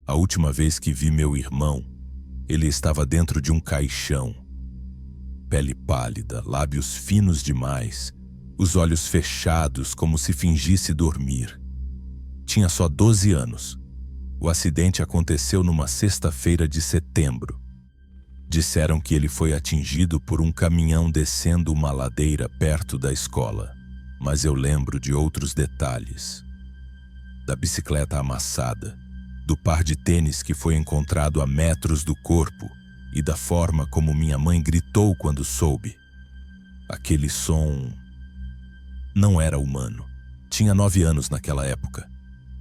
A última vez que vi meu irmão, ele estava dentro de um caixão. Pele pálida, lábios finos demais, os olhos fechados como se fingisse dormir. Tinha só 12 anos. O acidente aconteceu numa sexta-feira de setembro. Disseram que ele foi atingido por um caminhão descendo uma ladeira perto da escola. Mas eu lembro de outros detalhes. Da bicicleta amassada, do par de tênis que foi encontrado a metros do corpo e da forma como minha mãe gritou quando soube. Aquele som não era humano. Tinha 9 anos naquela época.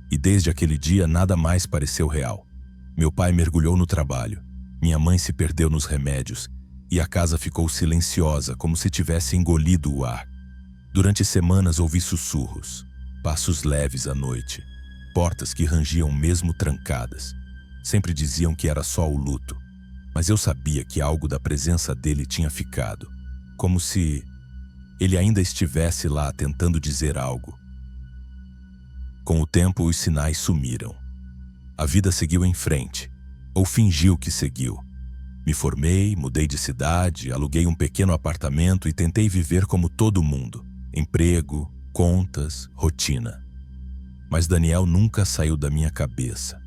E desde aquele dia nada mais pareceu real. Meu pai mergulhou no trabalho, minha mãe se perdeu nos remédios e a casa ficou silenciosa como se tivesse engolido o ar. Durante semanas ouvi sussurros, passos leves à noite, portas que rangiam mesmo trancadas. Sempre diziam que era só o luto, mas eu sabia que algo da presença dele tinha ficado, como se ele ainda estivesse lá tentando dizer algo. Com o tempo, os sinais sumiram. A vida seguiu em frente, ou fingiu que seguiu. Me formei, mudei de cidade, aluguei um pequeno apartamento e tentei viver como todo mundo. Emprego, contas, rotina. Mas Daniel nunca saiu da minha cabeça.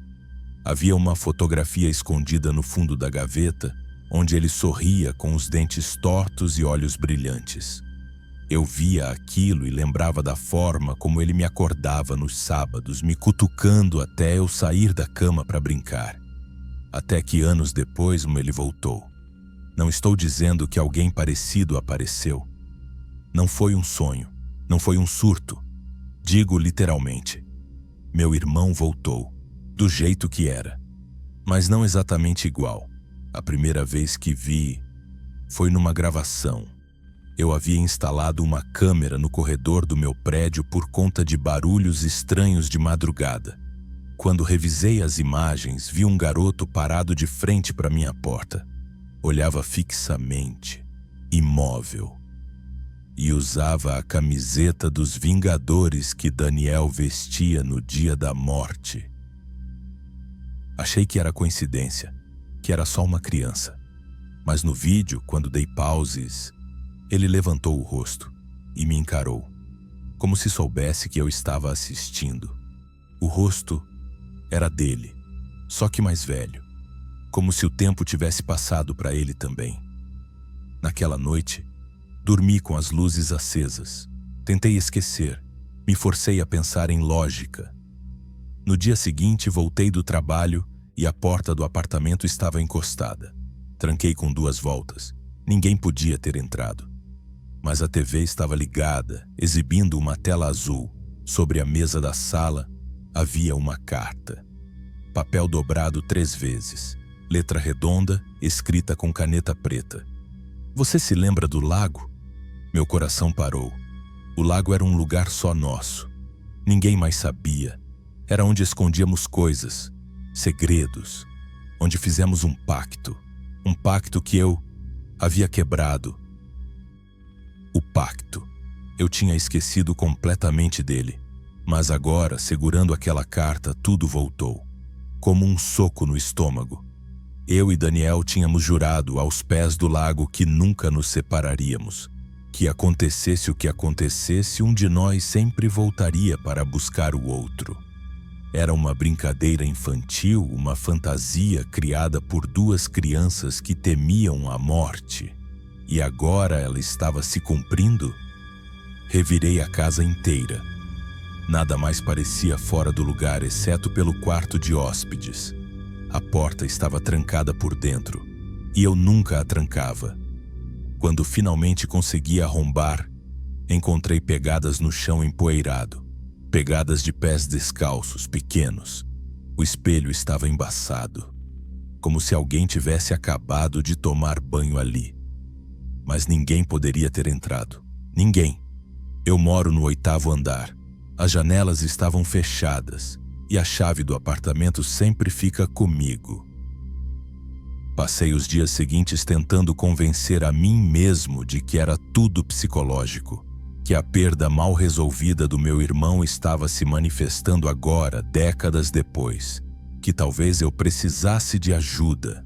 Havia uma fotografia escondida no fundo da gaveta, onde ele sorria com os dentes tortos e olhos brilhantes. Eu via aquilo e lembrava da forma como ele me acordava nos sábados, me cutucando até eu sair da cama para brincar. Até que anos depois ele voltou. Não estou dizendo que alguém parecido apareceu. Não foi um sonho, não foi um surto. Digo literalmente. Meu irmão voltou, do jeito que era. Mas não exatamente igual. A primeira vez que vi foi numa gravação. Eu havia instalado uma câmera no corredor do meu prédio por conta de barulhos estranhos de madrugada. Quando revisei as imagens, vi um garoto parado de frente para minha porta. Olhava fixamente, imóvel, e usava a camiseta dos Vingadores que Daniel vestia no dia da morte. Achei que era coincidência, que era só uma criança. Mas no vídeo, quando dei pauses, ele levantou o rosto e me encarou, como se soubesse que eu estava assistindo. O rosto era dele, só que mais velho, como se o tempo tivesse passado para ele também. Naquela noite, dormi com as luzes acesas. Tentei esquecer, me forcei a pensar em lógica. No dia seguinte, voltei do trabalho e a porta do apartamento estava encostada. Tranquei com 2 voltas. Ninguém podia ter entrado. Mas a TV estava ligada, exibindo uma tela azul. Sobre a mesa da sala havia uma carta. Papel dobrado 3 vezes. Letra redonda, escrita com caneta preta. Você se lembra do lago? Meu coração parou. O lago era um lugar só nosso. Ninguém mais sabia. Era onde escondíamos coisas, segredos. Onde fizemos um pacto. Um pacto que eu havia quebrado. O pacto. Eu tinha esquecido completamente dele. Mas agora, segurando aquela carta, tudo voltou. Como um soco no estômago. Eu e Daniel tínhamos jurado aos pés do lago que nunca nos separaríamos. Que acontecesse o que acontecesse, um de nós sempre voltaria para buscar o outro. Era uma brincadeira infantil, uma fantasia criada por 2 crianças que temiam a morte. E agora ela estava se cumprindo? Revirei a casa inteira. Nada mais parecia fora do lugar, exceto pelo quarto de hóspedes. A porta estava trancada por dentro, e eu nunca a trancava. Quando finalmente consegui arrombar, encontrei pegadas no chão empoeirado, pegadas de pés descalços, pequenos. O espelho estava embaçado, como se alguém tivesse acabado de tomar banho ali. Mas ninguém poderia ter entrado. Ninguém. Eu moro no 8º andar. As janelas estavam fechadas e a chave do apartamento sempre fica comigo. Passei os dias seguintes tentando convencer a mim mesmo de que era tudo psicológico, que a perda mal resolvida do meu irmão estava se manifestando agora, décadas depois. que talvez eu precisasse de ajuda.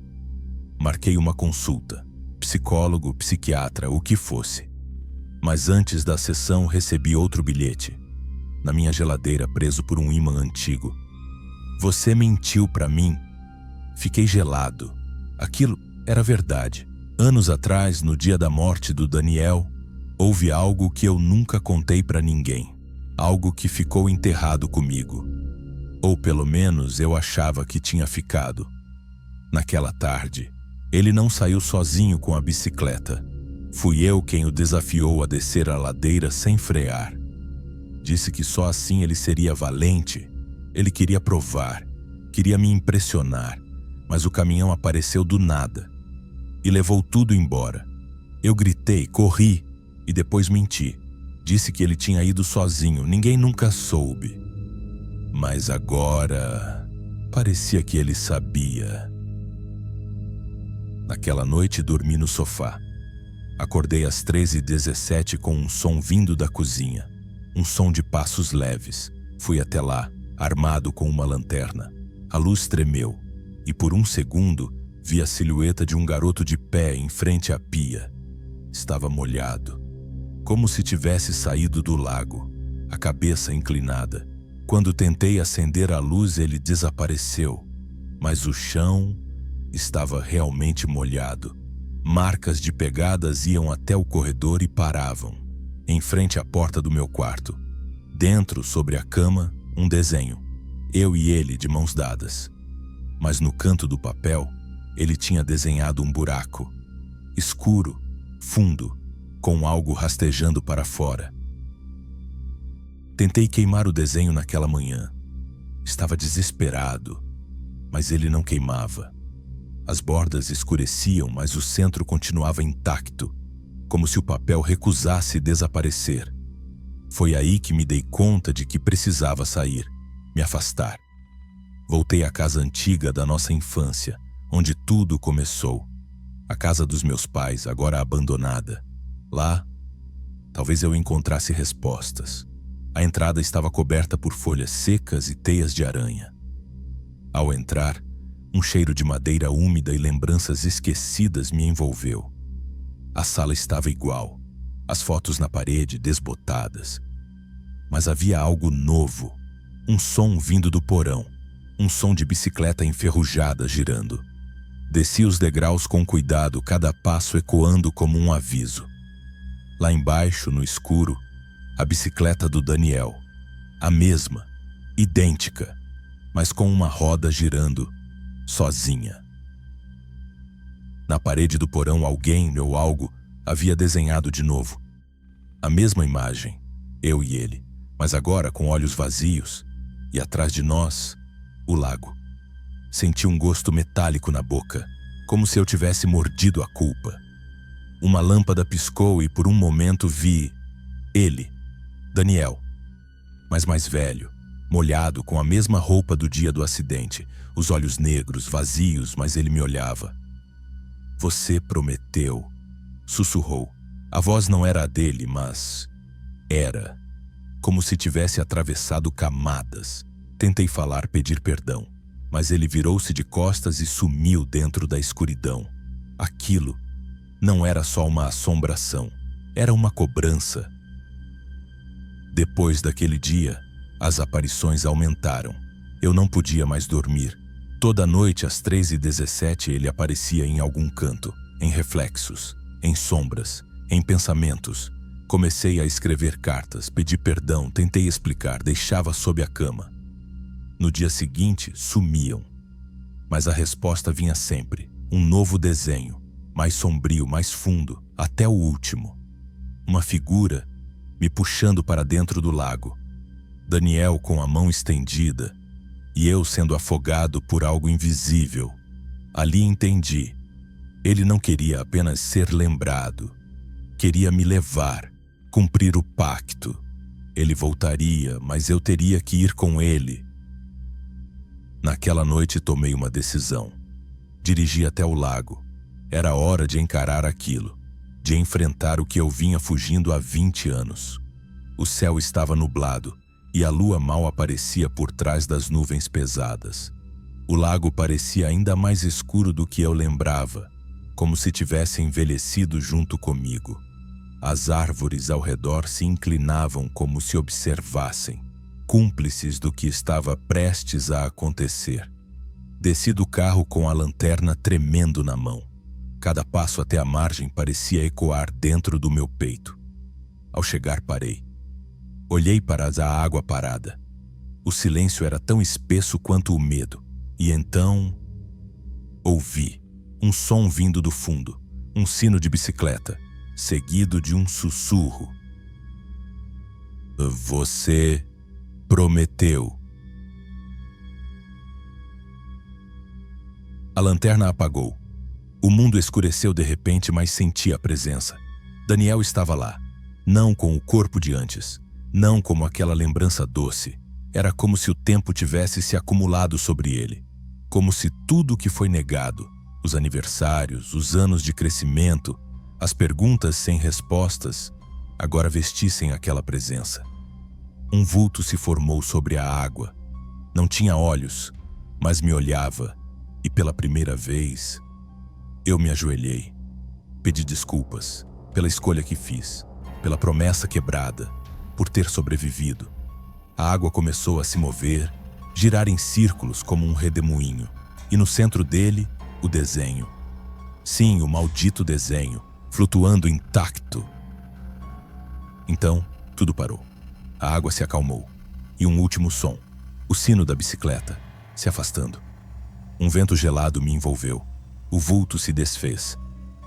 Marquei uma consulta, psicólogo, psiquiatra, o que fosse. Mas antes da sessão recebi outro bilhete, na minha geladeira preso por um ímã antigo. Você mentiu para mim. Fiquei gelado. Aquilo era verdade. Anos atrás, no dia da morte do Daniel, houve algo que eu nunca contei para ninguém. Algo que ficou enterrado comigo. Ou pelo menos eu achava que tinha ficado. Naquela tarde, ele não saiu sozinho com a bicicleta. Fui eu quem o desafiou a descer a ladeira sem frear. Disse que só assim ele seria valente. Ele queria provar, queria me impressionar, mas o caminhão apareceu do nada e levou tudo embora. Eu gritei, corri e depois menti. Disse que ele tinha ido sozinho, ninguém nunca soube. Mas agora parecia que ele sabia. Naquela noite dormi no sofá. Acordei às 13h17 com um som vindo da cozinha. Um som de passos leves. Fui até lá, armado com uma lanterna. A luz tremeu e por um segundo vi a silhueta de um garoto de pé em frente à pia. Estava molhado, como se tivesse saído do lago, a cabeça inclinada. Quando tentei acender a luz, ele desapareceu, mas o chão estava realmente molhado. Marcas de pegadas iam até o corredor e paravam, em frente à porta do meu quarto. Dentro, sobre a cama, um desenho. Eu e ele de mãos dadas. Mas no canto do papel, ele tinha desenhado um buraco. Escuro, fundo, com algo rastejando para fora. Tentei queimar o desenho naquela manhã. Estava desesperado, mas ele não queimava. As bordas escureciam, mas o centro continuava intacto, como se o papel recusasse desaparecer. Foi aí que me dei conta de que precisava sair, me afastar. Voltei à casa antiga da nossa infância, onde tudo começou. A casa dos meus pais, agora abandonada. Lá, talvez eu encontrasse respostas. A entrada estava coberta por folhas secas e teias de aranha. Ao entrar, um cheiro de madeira úmida e lembranças esquecidas me envolveu. A sala estava igual, as fotos na parede desbotadas. Mas havia algo novo, um som vindo do porão, um som de bicicleta enferrujada girando. Desci os degraus com cuidado, cada passo ecoando como um aviso. Lá embaixo, no escuro, a bicicleta do Daniel. A mesma, idêntica, mas com uma roda girando, sozinha. Na parede do porão, alguém ou algo havia desenhado de novo. A mesma imagem, eu e ele, mas agora com olhos vazios, e atrás de nós, o lago. Senti um gosto metálico na boca, como se eu tivesse mordido a culpa. Uma lâmpada piscou e por um momento vi ele, Daniel, mas mais velho, molhado com a mesma roupa do dia do acidente, os olhos negros, vazios, mas ele me olhava. Você prometeu, sussurrou. A voz não era a dele, mas era, como se tivesse atravessado camadas. Tentei falar, pedir perdão, mas ele virou-se de costas e sumiu dentro da escuridão. Aquilo não era só uma assombração, era uma cobrança. Depois daquele dia, as aparições aumentaram. Eu não podia mais dormir. Toda noite, às 13h17, ele aparecia em algum canto, em reflexos, em sombras, em pensamentos. Comecei a escrever cartas, pedi perdão, tentei explicar, deixava sob a cama. No dia seguinte, sumiam. Mas a resposta vinha sempre, um novo desenho, mais sombrio, mais fundo, até o último. Uma figura me puxando para dentro do lago. Daniel com a mão estendida e eu sendo afogado por algo invisível. Ali entendi. Ele não queria apenas ser lembrado. Queria me levar, cumprir o pacto. Ele voltaria, mas eu teria que ir com ele. Naquela noite tomei uma decisão. Dirigi até o lago. Era hora de encarar aquilo, de enfrentar o que eu vinha fugindo há 20 anos. O céu estava nublado e a lua mal aparecia por trás das nuvens pesadas. O lago parecia ainda mais escuro do que eu lembrava, como se tivesse envelhecido junto comigo. As árvores ao redor se inclinavam como se observassem, cúmplices do que estava prestes a acontecer. Desci do carro com a lanterna tremendo na mão. Cada passo até a margem parecia ecoar dentro do meu peito. Ao chegar, parei. Olhei para a água parada. O silêncio era tão espesso quanto o medo. E então, ouvi um som vindo do fundo, um sino de bicicleta, seguido de um sussurro. Você prometeu. A lanterna apagou. O mundo escureceu de repente, mas senti a presença. Daniel estava lá, não com o corpo de antes, não como aquela lembrança doce. Era como se o tempo tivesse se acumulado sobre ele. Como se tudo o que foi negado, os aniversários, os anos de crescimento, as perguntas sem respostas, agora vestissem aquela presença. Um vulto se formou sobre a água. Não tinha olhos, mas me olhava, e pela primeira vez, eu me ajoelhei. Pedi desculpas pela escolha que fiz, pela promessa quebrada, por ter sobrevivido. A água começou a se mover, girar em círculos como um redemoinho, e no centro dele, o desenho. Sim, o maldito desenho, flutuando intacto. Então, tudo parou. A água se acalmou, e um último som, o sino da bicicleta, se afastando. Um vento gelado me envolveu. O vulto se desfez,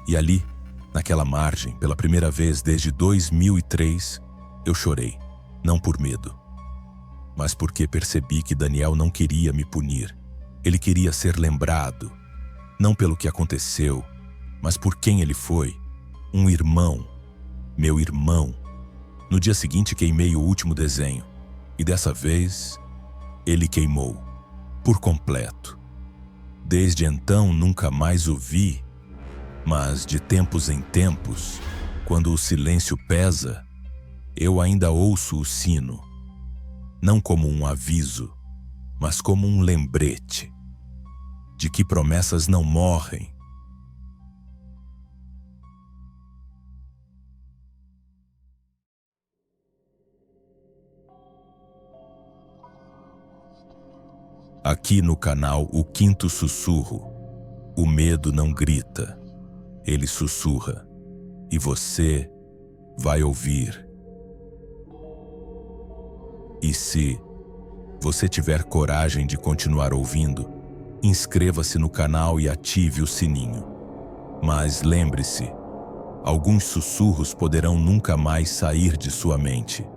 e ali, naquela margem, pela primeira vez desde 2003, eu chorei, não por medo, mas porque percebi que Daniel não queria me punir. Ele queria ser lembrado, não pelo que aconteceu, mas por quem ele foi. Um irmão, meu irmão. No dia seguinte queimei o último desenho, e dessa vez, ele queimou, por completo. Desde então nunca mais o vi, mas de tempos em tempos, quando o silêncio pesa, eu ainda ouço o sino. Não como um aviso, mas como um lembrete de que promessas não morrem. Aqui no canal O Quinto Sussurro, o medo não grita, ele sussurra, e você vai ouvir. E se você tiver coragem de continuar ouvindo, inscreva-se no canal e ative o sininho. Mas lembre-se, alguns sussurros poderão nunca mais sair de sua mente.